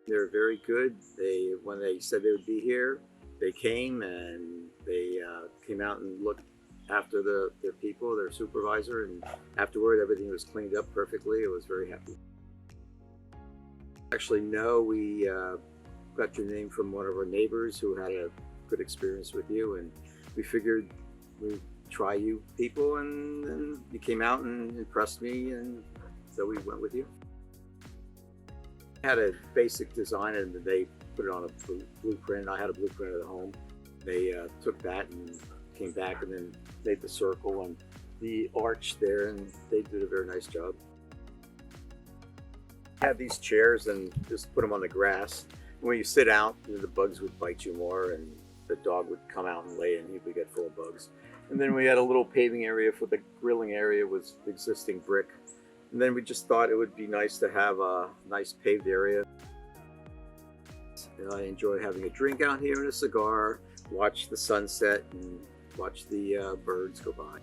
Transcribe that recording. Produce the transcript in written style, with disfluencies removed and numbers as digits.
They're very good. When they said they would be here, they came and they came out and looked after their people, their supervisor, and afterward everything was cleaned up perfectly. I was very happy. Actually, no, we got your name from one of our neighbors who had a good experience with you, and we figured we'd try you people, and then you came out and impressed me, and so we went with you. I had a basic design and they put it on a blueprint. I had a blueprint at home. They took that and came back and then made the circle and the arch there, and they did a very nice job. I had these chairs and just put them on the grass. When you sit out, the bugs would bite you more, and the dog would come out and lay, and he would get full of bugs. And then we had a little paving area for the grilling area, was existing brick. And then we just thought it would be nice to have a nice paved area. And I enjoy having a drink out here and a cigar, watch the sunset, and watch the birds go by.